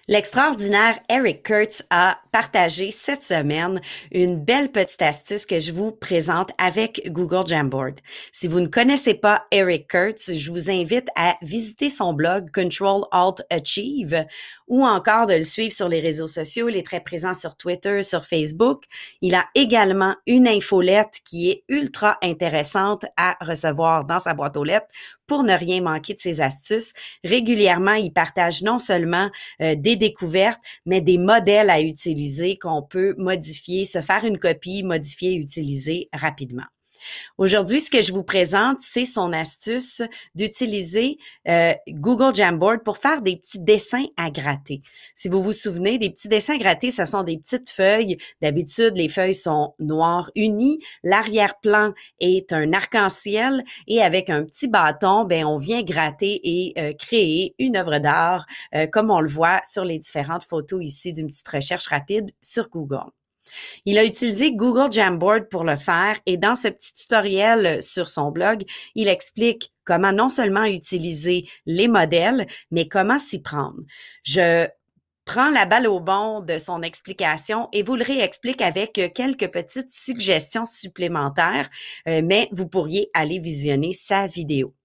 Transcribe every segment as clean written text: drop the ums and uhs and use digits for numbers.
L'extraordinaire Eric Curtis a partagé cette semaine une belle petite astuce que je vous présente avec Google Jamboard. Si vous ne connaissez pas Eric Curtis, je vous invite à visiter son blog Control Alt Achieve ou encore de le suivre sur les réseaux sociaux. Il est très présent sur Twitter, sur Facebook. Il a également une infolette qui est ultra intéressante à recevoir dans sa boîte aux lettres pour ne rien manquer de ses astuces. Régulièrement, il partage non seulement des découvertes, mais des modèles à utiliser qu'on peut modifier, se faire une copie, modifier et utiliser rapidement. Aujourd'hui, ce que je vous présente, c'est son astuce d'utiliser Google Jamboard pour faire des petits dessins à gratter. Si vous vous souvenez, des petits dessins à gratter, ce sont des petites feuilles. D'habitude, les feuilles sont noires unies. L'arrière-plan est un arc-en-ciel et avec un petit bâton, ben on vient gratter et créer une œuvre d'art comme on le voit sur les différentes photos ici d'une petite recherche rapide sur Google. Il a utilisé Google Jamboard pour le faire et dans ce petit tutoriel sur son blog, il explique comment non seulement utiliser les modèles, mais comment s'y prendre. Je prends la balle au bond de son explication et vous le réexplique avec quelques petites suggestions supplémentaires, mais vous pourriez aller visionner sa vidéo.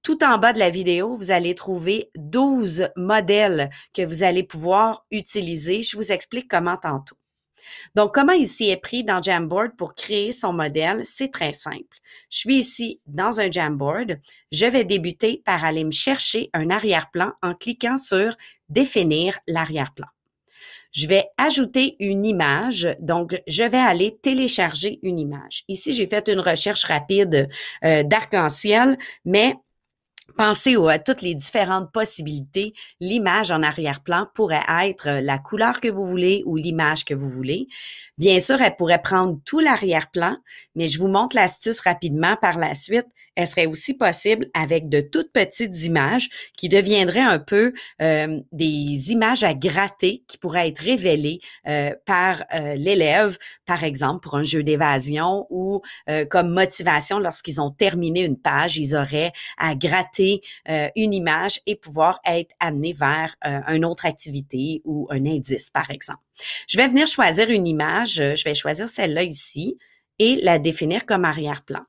Tout en bas de la vidéo, vous allez trouver 12 modèles que vous allez pouvoir utiliser. Je vous explique comment tantôt. Donc, comment il s'y est pris dans Jamboard pour créer son modèle? C'est très simple. Je suis ici dans un Jamboard. Je vais débuter par aller me chercher un arrière-plan en cliquant sur « Définir l'arrière-plan ». Je vais ajouter une image, donc je vais aller télécharger une image. Ici, j'ai fait une recherche rapide d'arc-en-ciel, mais pensez à toutes les différentes possibilités. L'image en arrière-plan pourrait être la couleur que vous voulez ou l'image que vous voulez. Bien sûr, elle pourrait prendre tout l'arrière-plan, mais je vous montre l'astuce rapidement par la suite. Elle serait aussi possible avec de toutes petites images qui deviendraient un peu des images à gratter qui pourraient être révélées par l'élève, par exemple pour un jeu d'évasion ou comme motivation lorsqu'ils ont terminé une page, ils auraient à gratter une image et pouvoir être amenés vers une autre activité ou un indice, par exemple. Je vais venir choisir une image, je vais choisir celle-là ici et la définir comme arrière-plan.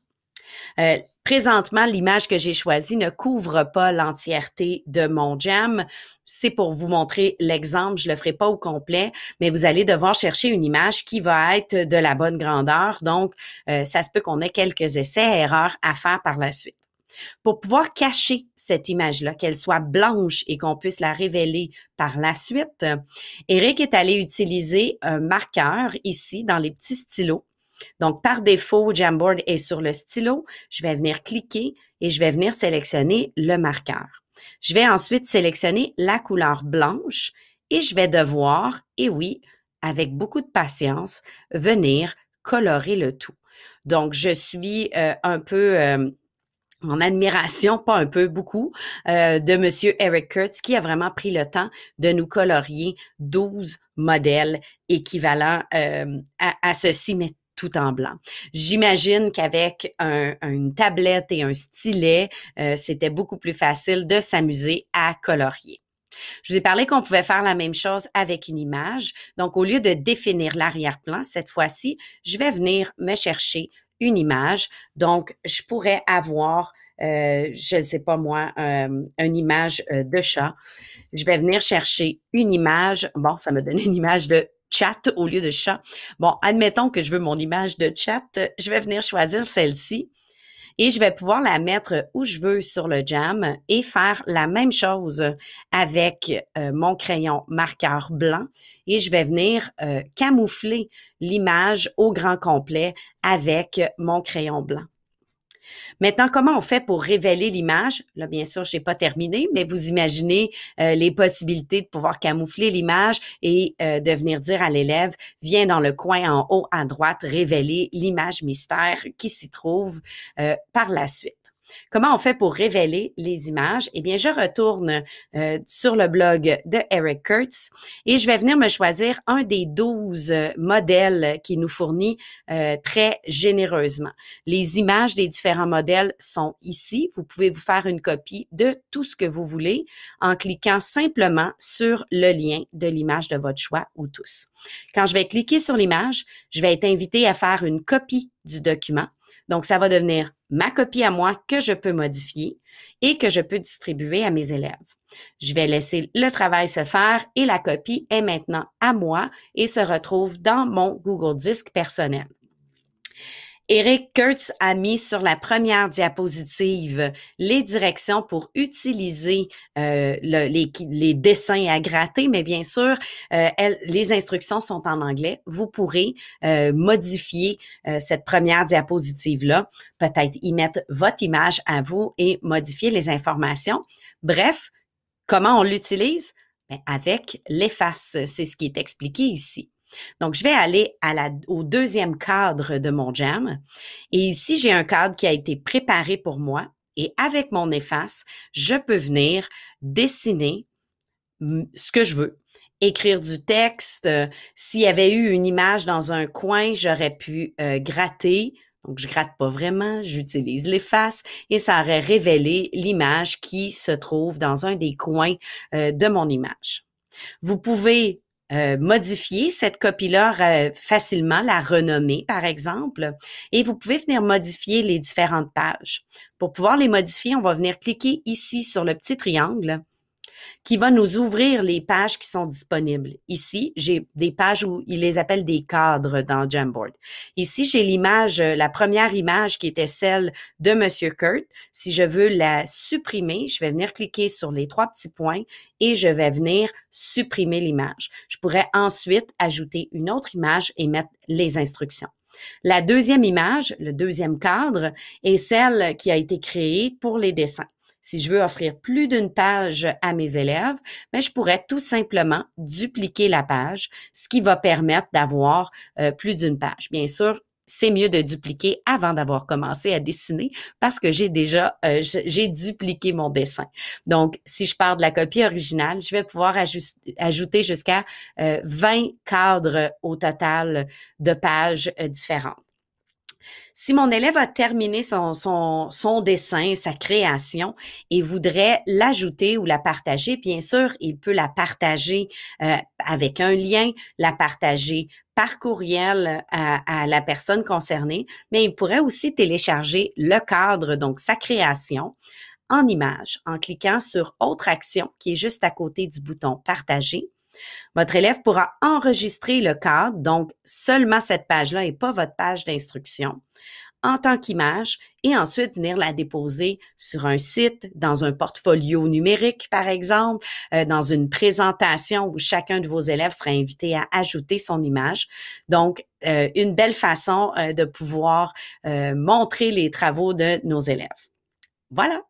Présentement, l'image que j'ai choisie ne couvre pas l'entièreté de mon jam. C'est pour vous montrer l'exemple, je ne le ferai pas au complet, mais vous allez devoir chercher une image qui va être de la bonne grandeur. Donc, ça se peut qu'on ait quelques essais, erreurs à faire par la suite. Pour pouvoir cacher cette image-là, qu'elle soit blanche et qu'on puisse la révéler par la suite, Eric est allé utiliser un marqueur ici dans les petits stylos. Donc, par défaut, Jamboard est sur le stylo. Je vais venir cliquer et je vais venir sélectionner le marqueur. Je vais ensuite sélectionner la couleur blanche et je vais devoir, et oui, avec beaucoup de patience, venir colorer le tout. Donc, je suis un peu en admiration, pas un peu, beaucoup, de Monsieur Eric Curtis qui a vraiment pris le temps de nous colorier 12 modèles équivalents à ceci, mais tout en blanc. J'imagine qu'avec une tablette et un stylet, c'était beaucoup plus facile de s'amuser à colorier. Je vous ai parlé qu'on pouvait faire la même chose avec une image. Donc, au lieu de définir l'arrière-plan, cette fois-ci, je vais venir me chercher une image. Donc, je pourrais avoir, je ne sais pas moi, une image de chat. Je vais venir chercher une image. Bon, ça me donne une image de chat au lieu de chat. Bon, admettons que je veux mon image de chat. Je vais venir choisir celle-ci et je vais pouvoir la mettre où je veux sur le jam et faire la même chose avec mon crayon marqueur blanc et je vais venir camoufler l'image au grand complet avec mon crayon blanc. Maintenant, comment on fait pour révéler l'image? Là, bien sûr, je n'ai pas terminé, mais vous imaginez les possibilités de pouvoir camoufler l'image et de venir dire à l'élève, viens dans le coin en haut à droite, révéler l'image mystère qui s'y trouve par la suite. Comment on fait pour révéler les images? Eh bien, je retourne sur le blog de Eric Curts et je vais venir me choisir un des 12 modèles qu'il nous fournit très généreusement. Les images des différents modèles sont ici. Vous pouvez vous faire une copie de tout ce que vous voulez en cliquant simplement sur le lien de l'image de votre choix ou tous. Quand je vais cliquer sur l'image, je vais être invité à faire une copie du document. Donc, ça va devenir ma copie à moi que je peux modifier et que je peux distribuer à mes élèves. Je vais laisser le travail se faire et la copie est maintenant à moi et se retrouve dans mon Google Disc personnel. Eric Curts a mis sur la première diapositive les directions pour utiliser les dessins à gratter, mais bien sûr, les instructions sont en anglais. Vous pourrez modifier cette première diapositive-là, peut-être y mettre votre image à vous et modifier les informations. Bref, comment on l'utilise? Bien, avec l'efface, c'est ce qui est expliqué ici. Donc, je vais aller au deuxième cadre de mon Jam. Et ici, j'ai un cadre qui a été préparé pour moi. Et avec mon efface, je peux venir dessiner ce que je veux. Écrire du texte. S'il y avait eu une image dans un coin, j'aurais pu gratter. Donc, je gratte pas vraiment, j'utilise l'efface et ça aurait révélé l'image qui se trouve dans un des coins de mon image. Vous pouvez modifier cette copie-là facilement, la renommer, par exemple, et vous pouvez venir modifier les différentes pages. Pour pouvoir les modifier, on va venir cliquer ici sur le petit triangle qui va nous ouvrir les pages qui sont disponibles. Ici, j'ai des pages où ils les appellent des cadres dans Jamboard. Ici, j'ai l'image, la première image qui était celle de Monsieur Kurt. Si je veux la supprimer, je vais venir cliquer sur les trois petits points et je vais venir supprimer l'image. Je pourrais ensuite ajouter une autre image et mettre les instructions. La deuxième image, le deuxième cadre, est celle qui a été créée pour les dessins. Si je veux offrir plus d'une page à mes élèves, bien, je pourrais tout simplement dupliquer la page, ce qui va permettre d'avoir plus d'une page. Bien sûr, c'est mieux de dupliquer avant d'avoir commencé à dessiner parce que j'ai déjà j'ai dupliqué mon dessin. Donc, si je pars de la copie originale, je vais pouvoir ajouter jusqu'à 20 cadres au total de pages différentes. Si mon élève a terminé son dessin, sa création et voudrait l'ajouter ou la partager, bien sûr, il peut la partager avec un lien, la partager par courriel à la personne concernée, mais il pourrait aussi télécharger le cadre, donc sa création, en image, en cliquant sur Autre action qui est juste à côté du bouton Partager. Votre élève pourra enregistrer le cadre, donc seulement cette page-là et pas votre page d'instruction, en tant qu'image et ensuite venir la déposer sur un site, dans un portfolio numérique, par exemple, dans une présentation où chacun de vos élèves sera invité à ajouter son image. Donc, une belle façon de pouvoir montrer les travaux de nos élèves. Voilà!